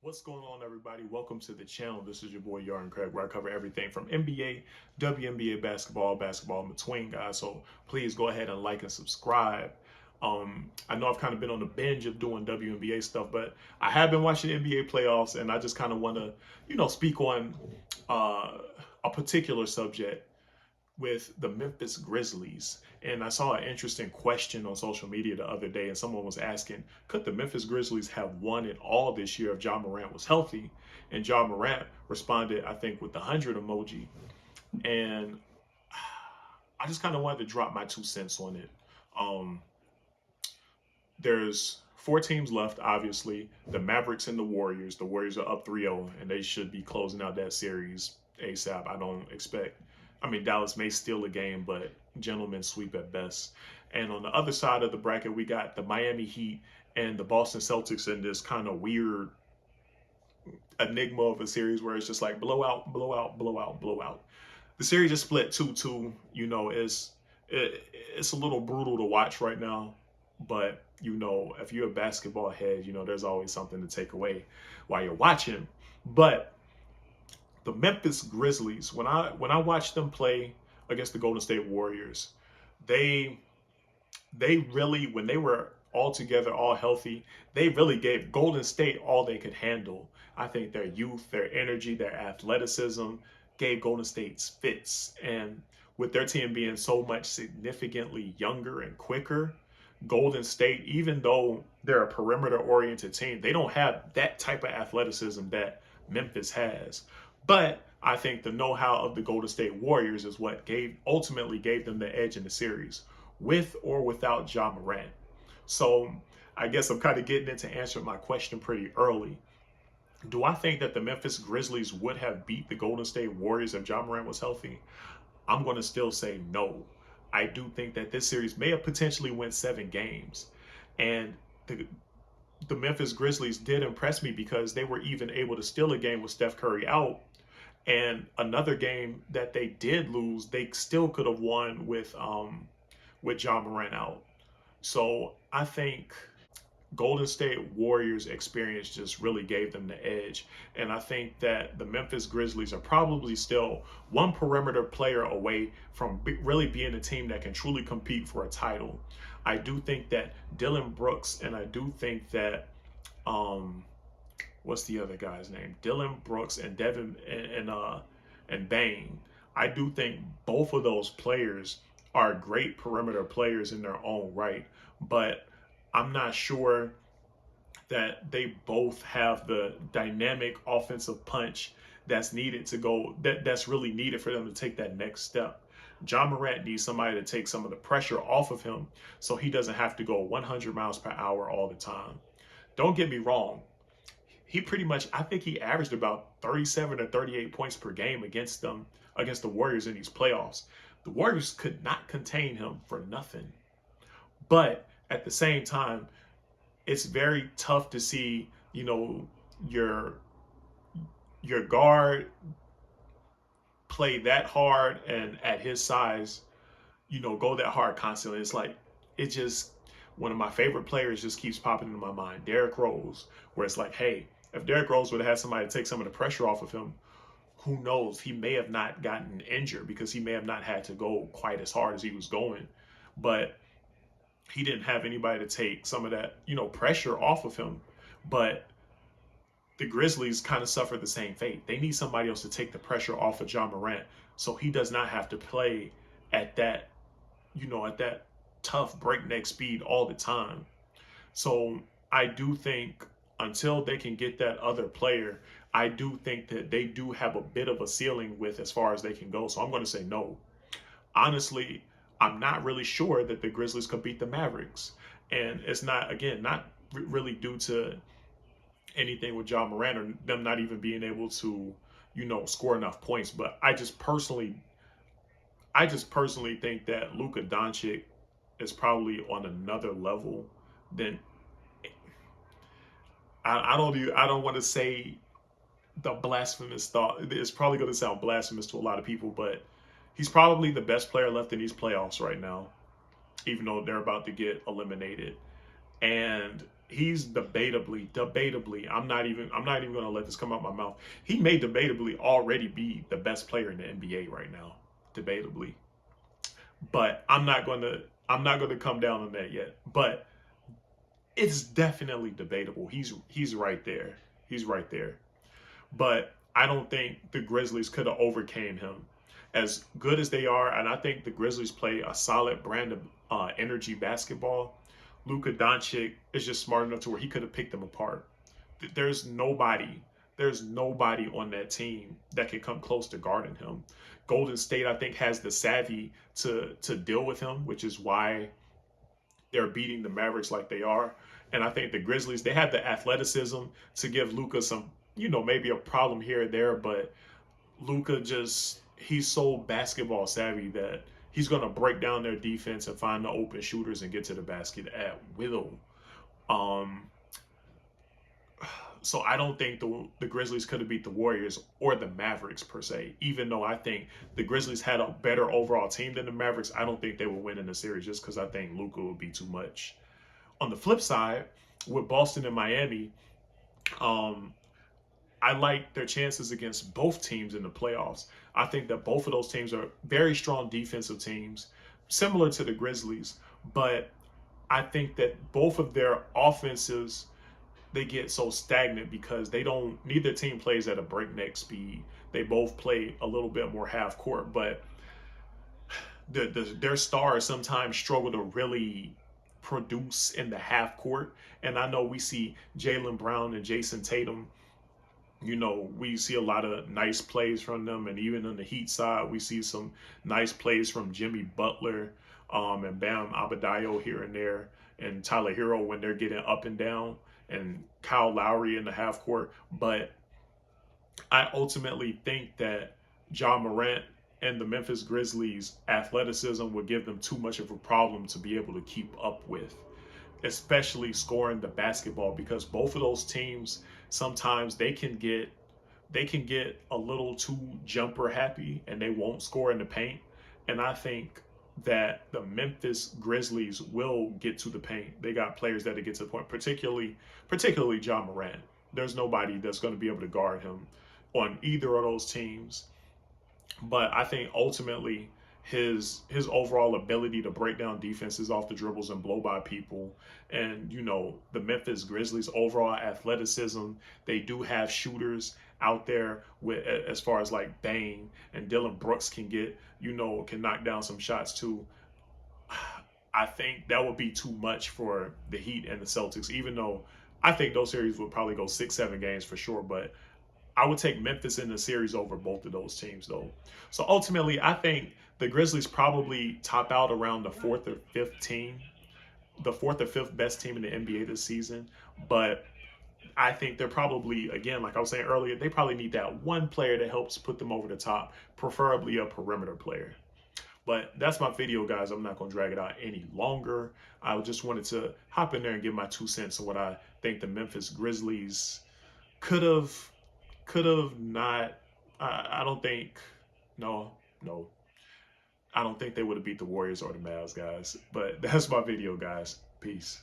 What's going on, everybody? Welcome to the channel. This is your boy Yarn Craig, where I cover everything from NBA, WNBA basketball in between, guys. So please go ahead and like and subscribe. I know I've kind of been on the binge of doing WNBA stuff, but I have been watching the NBA playoffs, and I just kind of want to, speak on uh, a particular subject with the Memphis Grizzlies. And I saw an interesting question on social media the other day, and someone was asking, could the Memphis Grizzlies have won it all this year if Ja Morant was healthy? And Ja Morant responded, I think, with the 100 emoji. And I just kind of wanted to drop my 2 cents on it. Um, there's four teams left, obviously. The Mavericks and the Warriors. The Warriors are up 3-0, and they should be closing out that series ASAP. I don't expect. I mean, Dallas may steal a game, but gentlemen sweep at best. And on the other side of the bracket, we got the Miami Heat and the Boston Celtics in this kind of weird enigma of a series where it's just like blowout, blowout, blowout, blowout. The series is split 2-2. It's a little brutal to watch right now, but if you're a basketball head, there's always something to take away while you're watching. But the Memphis Grizzlies, when I watched them play against the Golden State Warriors, they they really, when they were all together, all healthy, they really gave Golden State all they could handle. I think their youth, their energy, their athleticism gave Golden State's fits. And with their team being so much significantly younger and quicker, Golden State, even though they're a perimeter oriented team, they don't have that type of athleticism that Memphis has. But I think the know-how of the Golden State Warriors is what ultimately gave them the edge in the series, with or without Ja Morant. So I guess I'm kind of getting into answering my question pretty early. Do I think that the Memphis Grizzlies would have beat the Golden State Warriors if Ja Morant was healthy? I'm going to still say no. I do think that this series may have potentially went 7 games. And the, the Memphis Grizzlies did impress me because they were even able to steal a game with Steph Curry out. And another game that they did lose, they still could have won with Ja Morant out. So I think Golden State Warriors experience just really gave them the edge. And I think that the Memphis Grizzlies are probably still one perimeter player away from really being a team that can truly compete for a title. I do think that Dylan Brooks, and I do think that um what's the other guy's name? Dylan Brooks and Devin and Bain. I do think both of those players are great perimeter players in their own right, but I'm not sure that they both have the dynamic offensive punch that's needed to go that's really needed for them to take that next step. Ja Morant needs somebody to take some of the pressure off of him so he doesn't have to go 100 miles per hour all the time. Don't get me wrong, he pretty much, I think he averaged about 37 or 38 points per game against the Warriors in these playoffs. The Warriors could not contain him for nothing. But at the same time, it's very tough to see, your your guard play that hard and at his size, go that hard constantly. It's like it just one of my favorite players just keeps popping into my mind, Derrick Rose, where it's like, hey, if Derrick Rose would have had somebody to take some of the pressure off of him, who knows? He may have not gotten injured because he may have not had to go quite as hard as he was going. But he didn't have anybody to take some of that, pressure off of him. But the Grizzlies kind of suffer the same fate. They need somebody else to take the pressure off of Ja Morant so he does not have to play at that, at that tough breakneck speed all the time. So I do think until they can get that other player, I do think that they do have a bit of a ceiling with as far as they can go. So I'm going to say no. Honestly, I'm not really sure that the Grizzlies could beat the Mavericks. And it's not, again, not really due to anything with Ja Morant or them not even being able to, score enough points. But I just personally think that Luka Doncic is probably on another level than I don't want to say the blasphemous thought. It's probably going to sound blasphemous to a lot of people, but he's probably the best player left in these playoffs right now, even though they're about to get eliminated. And he's debatably. I'm not even gonna let this come out my mouth. He may debatably already be the best player in the NBA right now, debatably. But I'm not gonna come down on that yet. But it's definitely debatable. He's right there. He's right there. But I don't think the Grizzlies could have overcame him. As good as they are, and I think the Grizzlies play a solid brand of energy basketball. Luka Doncic is just smart enough to where he could have picked them apart. There's nobody, there's nobody on that team that can come close to guarding him. Golden State, I think, has the savvy to deal with him, which is why they're beating the Mavericks like they are. And I think the Grizzlies, they have the athleticism to give Luka some, maybe a problem here or there, but Luka just he's so basketball savvy that he's gonna break down their defense and find the open shooters and get to the basket at will. Um, so I don't think the Grizzlies could have beat the Warriors or the Mavericks per se. Even though I think the Grizzlies had a better overall team than the Mavericks, I don't think they would win in the series just because I think Luka would be too much. On the flip side, with Boston and Miami, um, I like their chances against both teams in the playoffs. I think that both of those teams are very strong defensive teams, similar to the Grizzlies, but I think that both of their offenses they get so stagnant because they don't neither team plays at a breakneck speed. They both play a little bit more half court, but their stars sometimes struggle to really produce in the half court. And I know we see Jaylen Brown and Jason Tatum. We see a lot of nice plays from them, and even on the Heat side, we see some nice plays from Jimmy Butler, and Bam Adebayo here and there, and Tyler Hero when they're getting up and down, and Kyle Lowry in the half court. But I ultimately think that Ja Morant and the Memphis Grizzlies' athleticism would give them too much of a problem to be able to keep up with, especially scoring the basketball, because both of those teams sometimes they can get a little too jumper happy and they won't score in the paint. And I think that the Memphis Grizzlies will get to the paint. They got players that get to the point, particularly Ja Morant. There's nobody that's going to be able to guard him on either of those teams. But I think ultimately his overall ability to break down defenses off the dribbles and blow by people, and the Memphis Grizzlies overall athleticism, they do have shooters out there with as far as like Bane and Dylan Brooks can knock down some shots too. I think that would be too much for the Heat and the Celtics, even though I think those series would probably go 6-7 games for sure. But I would take Memphis in the series over both of those teams, though. So ultimately, I think the Grizzlies probably top out around the fourth or fifth best team in the NBA this season. But I think they're probably, again, like I was saying earlier, they probably need that one player that helps put them over the top, preferably a perimeter player. But that's my video, guys. I'm not going to drag it out any longer. I just wanted to hop in there and give my 2 cents on what I think the Memphis Grizzlies could have not. I don't think. No, no. I don't think they would have beat the Warriors or the Mavs, guys. But that's my video, guys. Peace.